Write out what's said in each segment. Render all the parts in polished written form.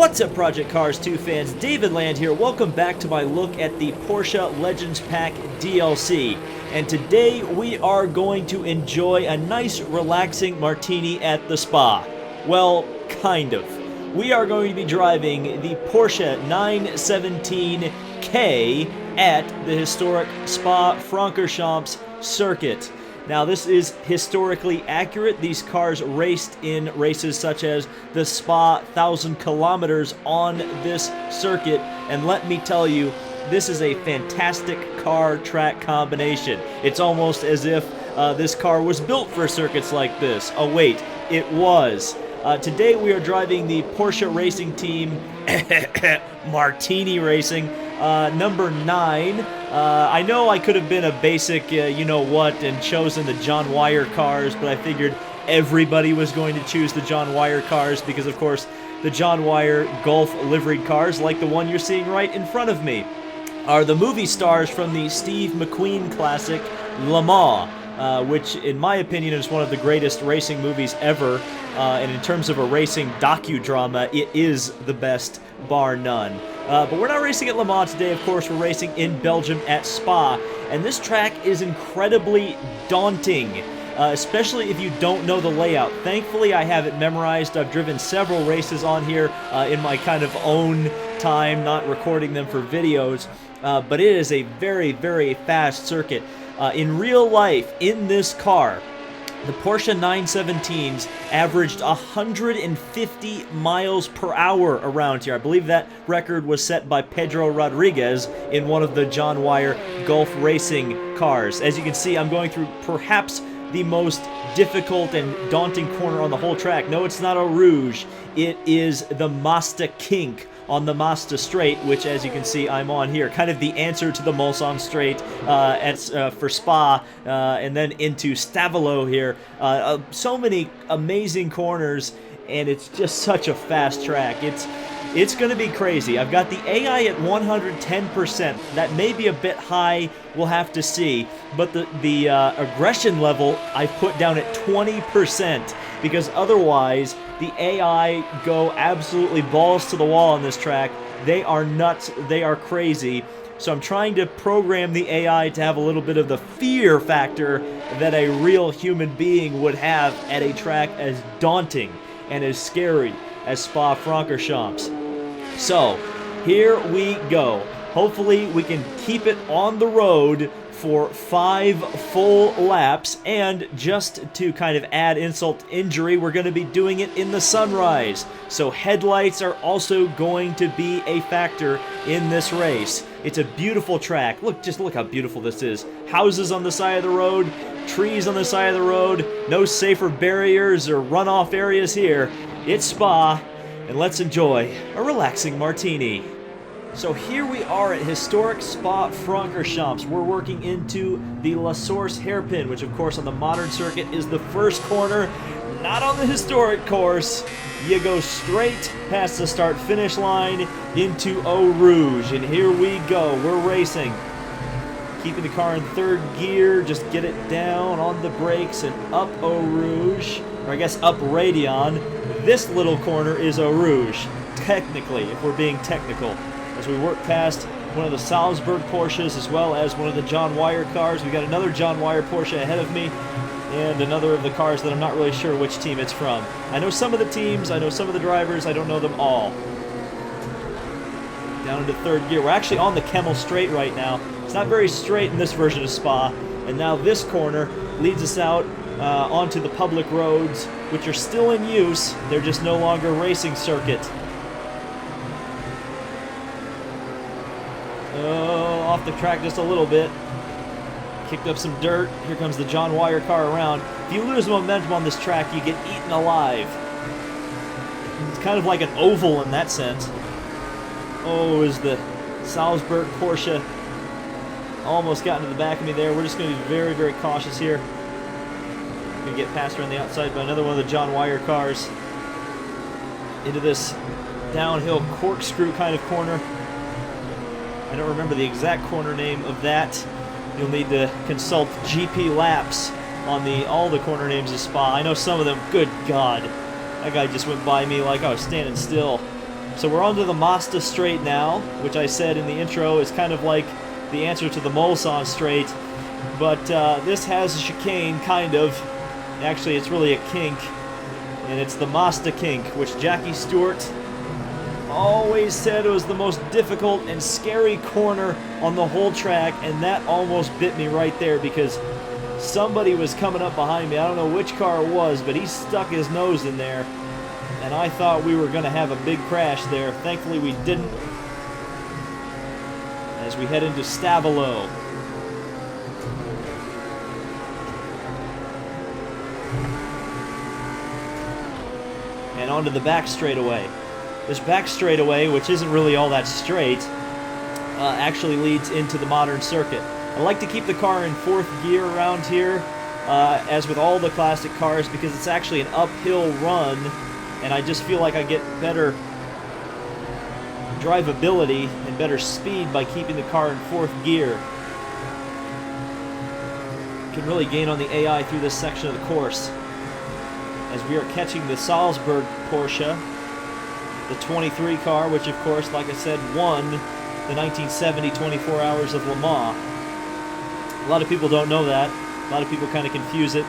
What's up, Project Cars 2 fans? David Land here. Welcome back to my look at the Porsche Legends Pack DLC. And today we are going to enjoy a nice relaxing martini at the spa. Well, kind of. We are going to be driving the Porsche 917K at the historic Spa Francorchamps circuit. Now, this is historically accurate. These cars raced in races such as the Spa 1,000 kilometers on this circuit, and let me tell you, this is a fantastic car-track combination. It's almost as if this car was built for circuits like this. Oh wait, it was. Today we are driving the Porsche Racing Team Martini Racing number 9. I know I could have been a basic you-know-what and chosen the John Wyer cars, but I figured everybody was going to choose the John Wyer cars because, of course, the John Wyer Gulf liveried cars, like the one you're seeing right in front of me, are the movie stars from the Steve McQueen classic Le Mans, which, in my opinion, is one of the greatest racing movies ever, and in terms of a racing docudrama, it is the best, bar none. But we're not racing at Le Mans today, of course. We're racing in Belgium at Spa, and this track is incredibly daunting, especially if you don't know the layout. Thankfully, I have it memorized. I've driven several races on here in my kind of own time, not recording them for videos, but it is a very, very fast circuit. In real life, in this car, the Porsche 917s averaged 150 miles per hour around here. I believe that record was set by Pedro Rodriguez in one of the John Wyer Gulf racing cars. As you can see, I'm going through perhaps the most difficult and daunting corner on the whole track. No, it's not a Rouge. It is the Masta Kink on the Masta Straight, which, as you can see, I'm on here. Kind of the answer to the Mulsanne Straight for Spa, and then into Stavolo here. So many amazing corners, and it's just such a fast track. It's going to be crazy. I've got the AI at 110%. That may be a bit high. We'll have to see. But the aggression level I've put down at 20%, because otherwise the AI go absolutely balls to the wall on this track. They are nuts. They are crazy. So I'm trying to program the AI to have a little bit of the fear factor that a real human being would have at a track as daunting and as scary as Spa Francorchamps. So, here we go. Hopefully we can keep it on the road for 5 full laps, and just to kind of add insult to injury, we're going to be doing it in the sunrise. So headlights are also going to be a factor in this race. It's a beautiful track. Just look how beautiful this is. Houses on the side of the road, trees on the side of the road, no safer barriers or runoff areas here. It's Spa, and let's enjoy a relaxing martini. So here we are at historic Spa Francorchamps. We're working into the La Source hairpin, which of course on the modern circuit is the first corner. Not on the historic course. You go straight past the start-finish line into Eau Rouge, and here we go. We're racing. Keeping the car in third gear, just get it down on the brakes and up Eau Rouge, or I guess up Radion. This little corner is Eau Rouge, technically, if we're being technical. As we work past one of the Salzburg Porsches as well as one of the John Wyer cars. We got another John Wyer Porsche ahead of me, and another of the cars that I'm not really sure which team it's from. I know some of the teams, I know some of the drivers, I don't know them all. Down into third gear. We're actually on the Kemmel Straight right now. It's not very straight in this version of Spa, and now this corner leads us out onto the public roads, which are still in use. They're just no longer racing circuit. Oh, off the track just a little bit. Kicked up some dirt. Here comes the John Wyer car around. If you lose momentum on this track, you get eaten alive. It's kind of like an oval in that sense. Oh, is the Salzburg Porsche almost got into the back of me there. We're just going to be very, very cautious here. Going to get passed around the outside by another one of the John Wyer cars into this downhill corkscrew kind of corner. I don't remember the exact corner name of that. You'll need to consult GP Laps on all the corner names of Spa. I know some of them. Good God. That guy just went by me like I was standing still. So we're onto the Mazda straight now, which I said in the intro is kind of like the answer to the Mulsanne straight. But this has a chicane, kind of. Actually, it's really a kink. And it's the Mazda kink, which Jackie Stewart always said it was the most difficult and scary corner on the whole track. And that almost bit me right there because somebody was coming up behind me. I don't know which car it was, but he stuck his nose in there. And I thought we were going to have a big crash there. Thankfully, we didn't. As we head into Stavelot. And onto the back straightaway. This back straightaway, which isn't really all that straight, actually leads into the modern circuit. I like to keep the car in 4th gear around here, as with all the classic cars, because it's actually an uphill run, and I just feel like I get better drivability and better speed by keeping the car in 4th gear. You can really gain on the AI through this section of the course. As we are catching the Salzburg Porsche, the 23 car, which of course, like I said, won the 1970 24 Hours of Le Mans. A lot of people don't know that. A lot of people kind of confuse it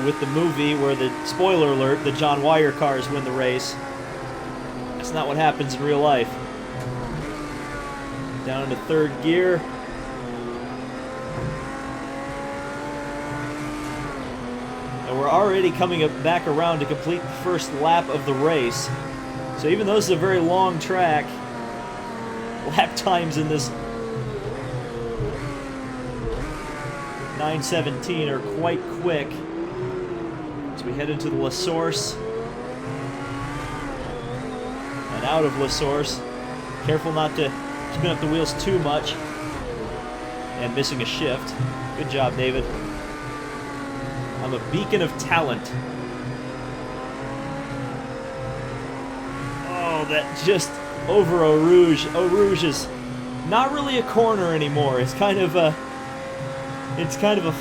with the movie where the, spoiler alert, the John Wyer cars win the race. That's not what happens in real life. Down into 3rd gear. And we're already coming back around to complete the first lap of the race. So even though this is a very long track, lap times in this 917 are quite quick. As we head into the La Source. And out of La Source. Careful not to spin up the wheels too much. And missing a shift. Good job, David. I'm a beacon of talent. Oh, that just over Eau Rouge. Eau Rouge is not really a corner anymore. It's kind of a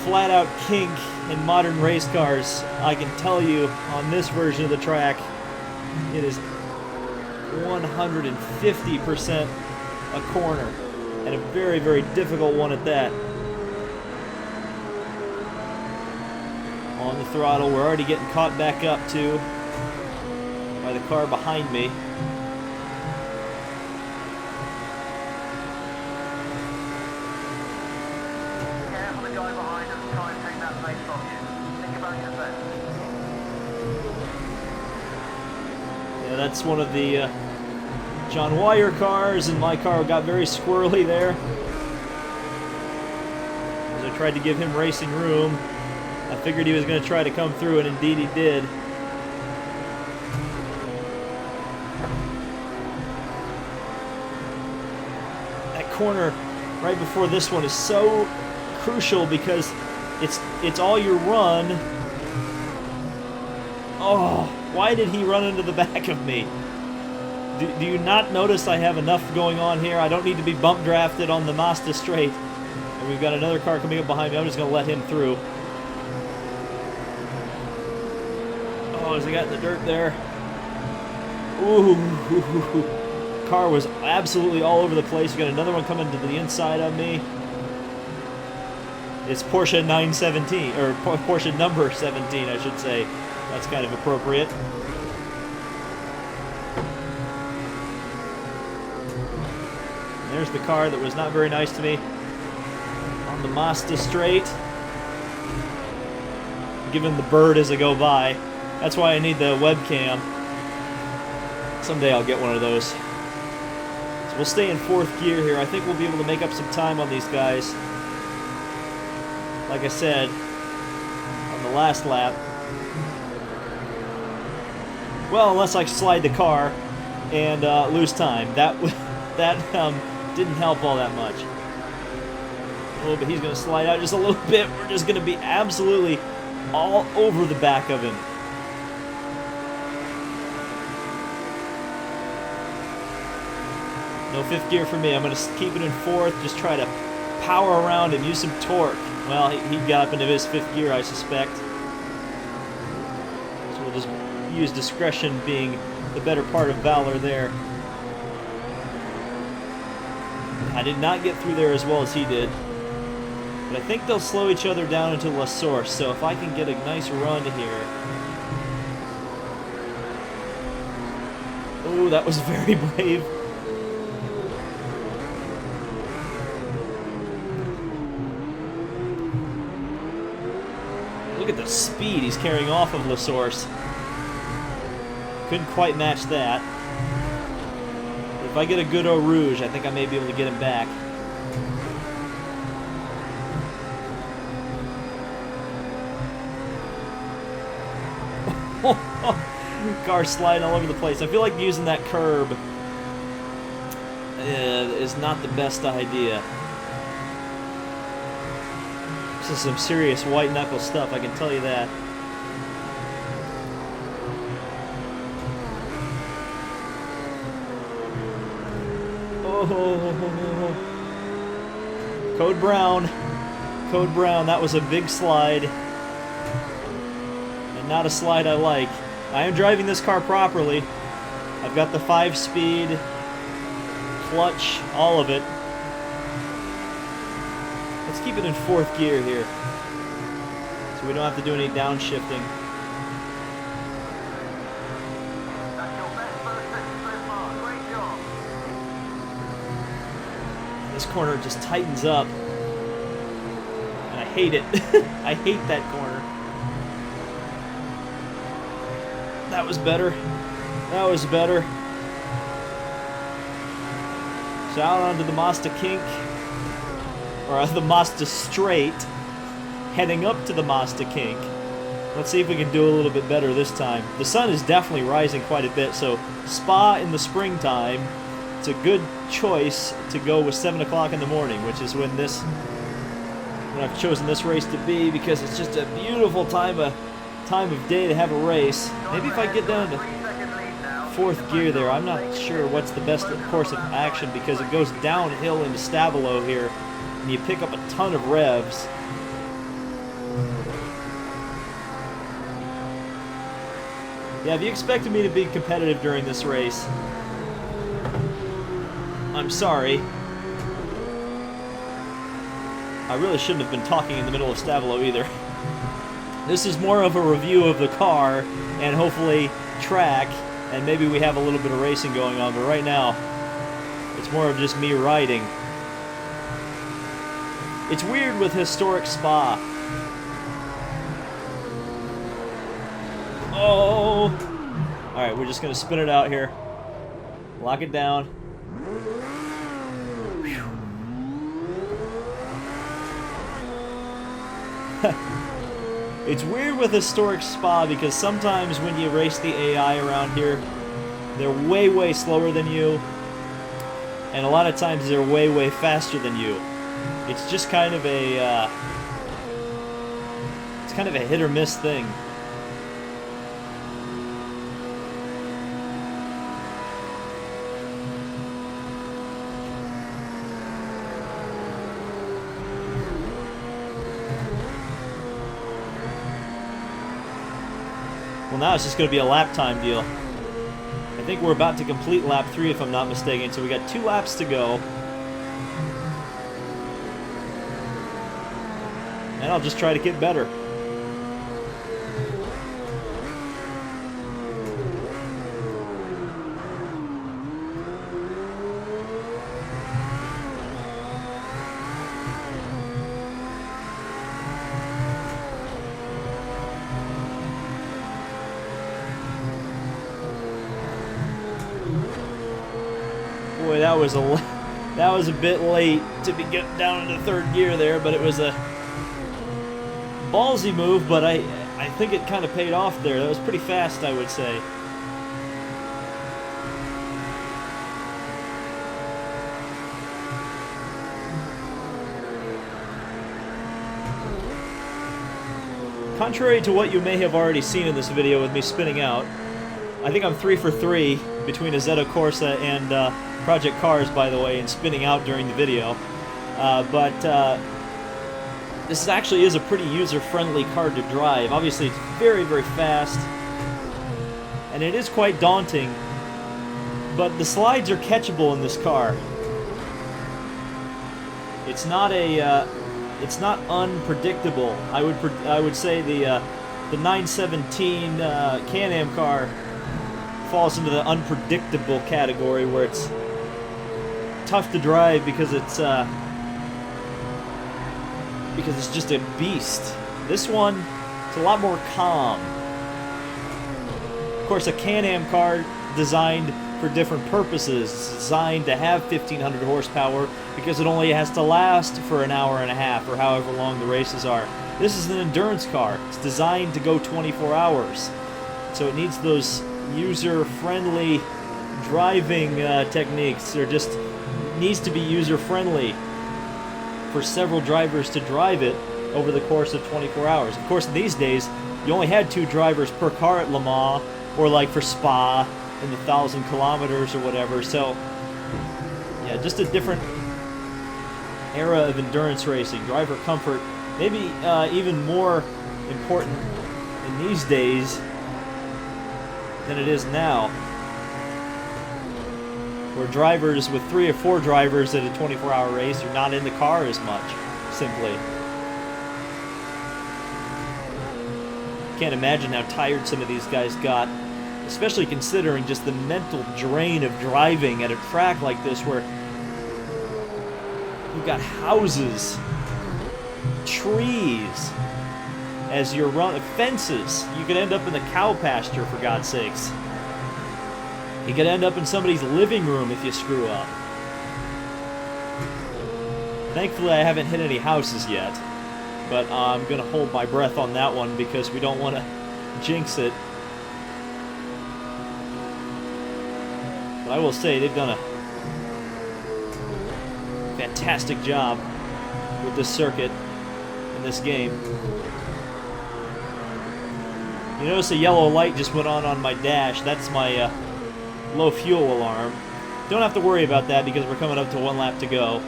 flat-out kink in modern race cars. I can tell you on this version of the track, it is 150% a corner, and a very, very difficult one at that. On the throttle, we're already getting caught back up too by the car behind me. Careful the guy behind us, try and take that pace off you. Think about your left. Yeah, that's one of the John Wyer cars, and my car got very squirrely there. As I tried to give him racing room, I figured he was going to try to come through, and indeed he did. That corner right before this one is so crucial because it's all your run. Oh, why did he run into the back of me? Do you not notice I have enough going on here? I don't need to be bump drafted on the Mazda straight. And we've got another car coming up behind me. I'm just going to let him through. Oh, as I got in the dirt there. Ooh. Car was absolutely all over the place. We got another one coming to the inside of me. It's Porsche 917, or Porsche number 17, I should say. That's kind of appropriate. And there's the car that was not very nice to me on the Mazda straight. Giving the bird as I go by. That's why I need the webcam. Someday I'll get one of those. So we'll stay in 4th gear here. I think we'll be able to make up some time on these guys. Like I said, on the last lap. Well, unless I slide the car and lose time. That didn't help all that much. Oh, but he's going to slide out just a little bit. We're just going to be absolutely all over the back of him. No 5th gear for me. I'm going to keep it in 4th, just try to power around him, use some torque. Well, he got up into his 5th gear, I suspect. So we'll just use discretion being the better part of valor there. I did not get through there as well as he did. But I think they'll slow each other down into La Source, so if I can get a nice run here. Oh, that was very brave. Look at the speed he's carrying off of La Source. Couldn't quite match that. If I get a good Eau Rouge, I think I may be able to get him back. Car sliding all over the place. I feel like using that curb is not the best idea. This is some serious white knuckle stuff, I can tell you that. Oh, Code Brown. Code Brown, that was a big slide. And not a slide I like. I am driving this car properly. I've got the 5-speed, clutch, all of it. Let's keep it in 4th gear here, so we don't have to do any downshifting. That's your best first session so far. Great job. This corner just tightens up, and I hate it. I hate that corner. That was better. That was better. So out onto the Mazda Kink, or the Mazda Straight, heading up to the Mazda Kink. Let's see if we can do a little bit better this time. The sun is definitely rising quite a bit, so Spa in the springtime, it's a good choice to go with 7 o'clock in the morning, which is when I've chosen this race to be, because it's just a beautiful time of day to have a race. Maybe if I get down to 4th gear there, I'm not sure what's the best course of action, because it goes downhill into Stavelot here, and you pick up a ton of revs. Yeah, if you expected me to be competitive during this race, I'm sorry. I really shouldn't have been talking in the middle of Stavelot either. This is more of a review of the car and hopefully track, and maybe we have a little bit of racing going on, but right now it's more of just me riding. It's weird with historic Spa. Oh! Alright, we're just going to spin it out here. Lock it down. It's weird with historic Spa, because sometimes when you race the AI around here, they're way, way slower than you, and a lot of times they're way, way faster than you. It's just kind of a hit or miss thing. Well, now it's just going to be a lap time deal. I think we're about to complete lap 3 if I'm not mistaken, so we got 2 laps to go. And I'll just try to get better. Boy, that was a bit late to be getting down into 3rd gear there, but it was a ballsy move, but I think it kind of paid off there. That was pretty fast, I would say. Contrary to what you may have already seen in this video with me spinning out, I think I'm 3 for 3 between Assetto Corsa and Project Cars, by the way, and spinning out during the video. This actually is a pretty user-friendly car to drive. Obviously, it's very, very fast, and it is quite daunting, but the slides are catchable in this car. it's not unpredictable. I would say the 917 Can-Am car falls into the unpredictable category, where it's tough to drive because it's just a beast. This one, it's a lot more calm. Of course, a Can-Am car designed for different purposes. It's designed to have 1,500 horsepower because it only has to last for an hour and a half or however long the races are. This is an endurance car. It's designed to go 24 hours. So it needs those user-friendly driving techniques, or just needs to be user-friendly for several drivers to drive it over the course of 24 hours. Of course, these days, you only had 2 drivers per car at Le Mans, or like for Spa in the 1,000 kilometers or whatever. So, yeah, just a different era of endurance racing. Driver comfort, maybe even more important in these days than it is now, where drivers with 3 or 4 drivers at a 24-hour race are not in the car as much, simply. Can't imagine how tired some of these guys got, especially considering just the mental drain of driving at a track like this, where you've got houses, trees, as you're running, fences. You could end up in the cow pasture, for God's sakes. You could end up in somebody's living room if you screw up. Thankfully, I haven't hit any houses yet, but I'm going to hold my breath on that one because we don't want to jinx it. But I will say, they've done a fantastic job with this circuit in this game. You notice a yellow light just went on my dash. That's my low fuel alarm. Don't have to worry about that because we're coming up to 1 lap to go.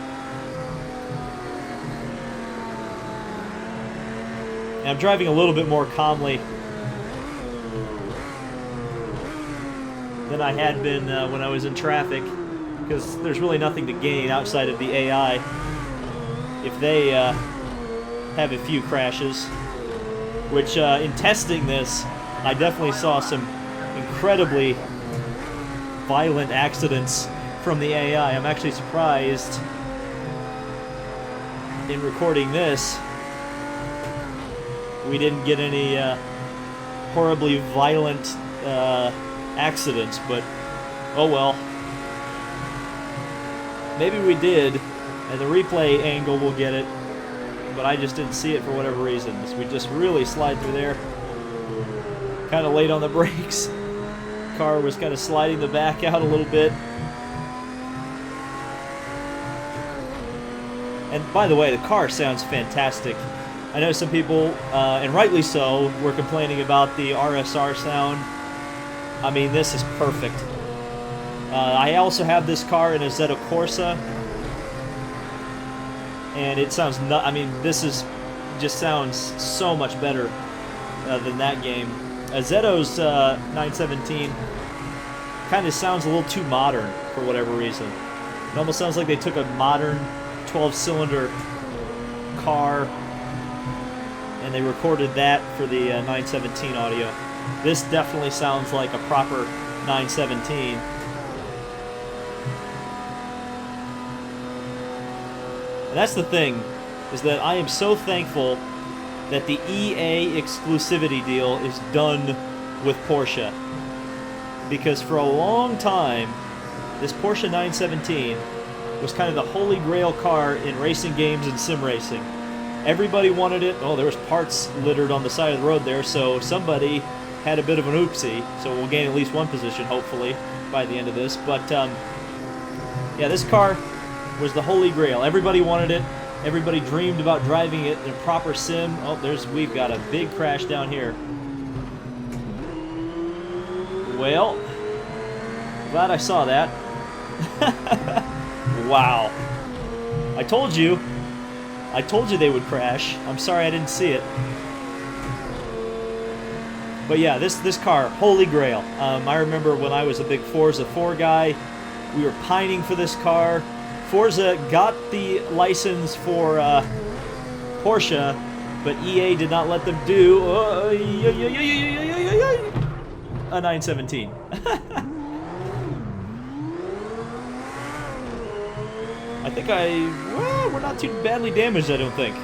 And I'm driving a little bit more calmly than I had been when I was in traffic, because there's really nothing to gain outside of the AI if they have a few crashes, which in testing this, I definitely saw some incredibly violent accidents from the AI. I'm actually surprised in recording this we didn't get any horribly violent accidents, but oh well. Maybe we did, and the replay angle will get it, but I just didn't see it for whatever reason. So we just really slide through there. Kind of late on the brakes. Car was kind of sliding the back out a little bit. And by the way, the car sounds fantastic. I know some people, and rightly so, were complaining about the RSR sound. I mean, this is perfect. I also have this car in a Zeta Corsa, and it sounds I mean, this just sounds so much better than that game. Zeto's 917 kind of sounds a little too modern for whatever reason. It almost sounds like they took a modern 12-cylinder car and they recorded that for the 917 audio. This definitely sounds like a proper 917. And that's the thing, is that I am so thankful that the EA exclusivity deal is done with Porsche. Because for a long time, this Porsche 917 was kind of the holy grail car in racing games and sim racing. Everybody wanted it. Oh, there was parts littered on the side of the road there, so somebody had a bit of an oopsie. So we'll gain at least one position, hopefully, by the end of this. But, yeah, this car was the holy grail. Everybody wanted it. Everybody dreamed about driving it in a proper sim. Oh, we've got a big crash down here. Well, glad I saw that. Wow. I told you they would crash. I'm sorry I didn't see it. But yeah, this car, holy grail. I remember when I was a big Forza 4 guy, we were pining for this car Forza got the license for Porsche, but EA did not let them do a 917. I think well, we're not too badly damaged, I don't think.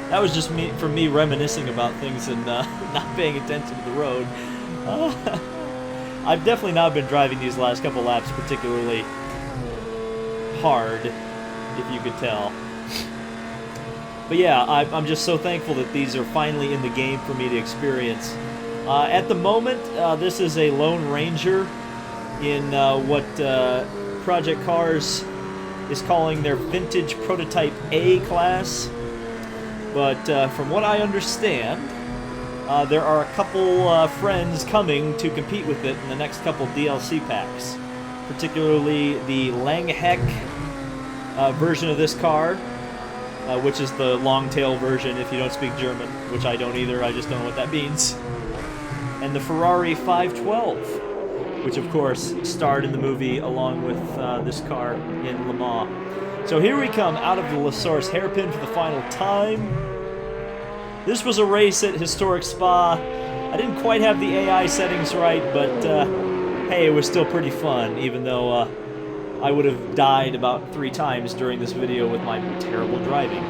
That was just me reminiscing about things and not paying attention to the road. I've definitely not been driving these last couple laps particularly hard, if you could tell. But yeah, I'm just so thankful that these are finally in the game for me to experience. At the moment, this is a Lone Ranger in what Project Cars is calling their Vintage Prototype A class. But from what I understand, there are a couple friends coming to compete with it in the next couple DLC packs. Particularly the Langhek version of this car, which is the long-tail version if you don't speak German, which I don't either, I just don't know what that means. And the Ferrari 512, which of course starred in the movie along with this car in Le Mans. So here we come out of the La Source hairpin for the final time. This was a race at Historic Spa. I didn't quite have the AI settings right, but hey, it was still pretty fun, even though I would have died about 3 times during this video with my terrible driving.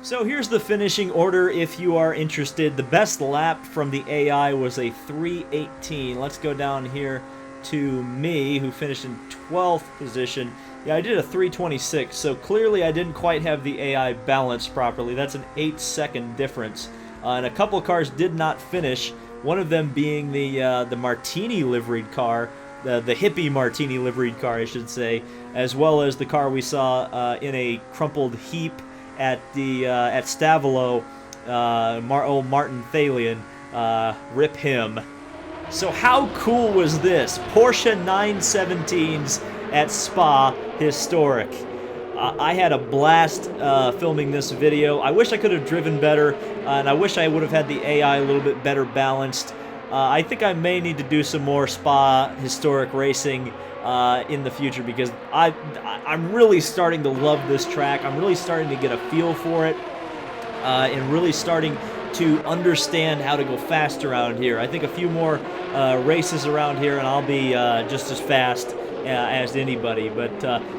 So here's the finishing order if you are interested. The best lap from the AI was a 3:18. Let's go down here to me, who finished in 12th position. Yeah, I did a 3:26, so clearly I didn't quite have the AI balanced properly. That's an 8-second difference. And a couple of cars did not finish, one of them being the Martini liveried car, the hippie Martini liveried car, I should say, as well as the car we saw in a crumpled heap at Stavolo, old Martin Thalian, rip him. So how cool was this? Porsche 917s at Spa Historic. I had a blast filming this video. I wish I could have driven better, and I wish I would have had the AI a little bit better balanced. I think I may need to do some more Spa Historic racing in the future, because I'm really starting to love this track. I'm really starting to get a feel for it, and really starting to understand how to go fast around here. I think a few more races around here and I'll be just as fast as anybody. But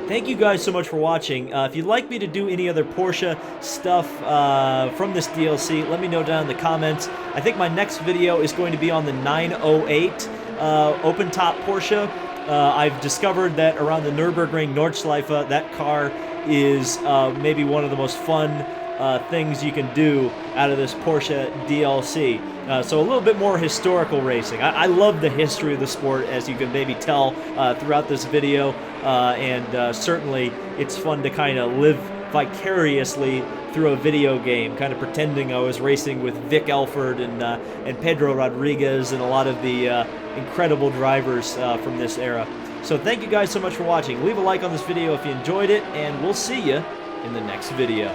thank you guys so much for watching. If you'd like me to do any other Porsche stuff from this DLC, let me know down in the comments. I think my next video is going to be on the 908 open top Porsche. I've discovered that around the Nürburgring Nordschleife, that car is maybe one of the most fun things you can do out of this Porsche DLC. So a little bit more historical racing. I love the history of the sport, as you can maybe tell throughout this video, and certainly it's fun to kind of live vicariously through a video game, kind of pretending I was racing with Vic Elford and Pedro Rodriguez and a lot of the incredible drivers from this era. So thank you guys so much for watching. Leave a like on this video if you enjoyed it, and we'll see you in the next video.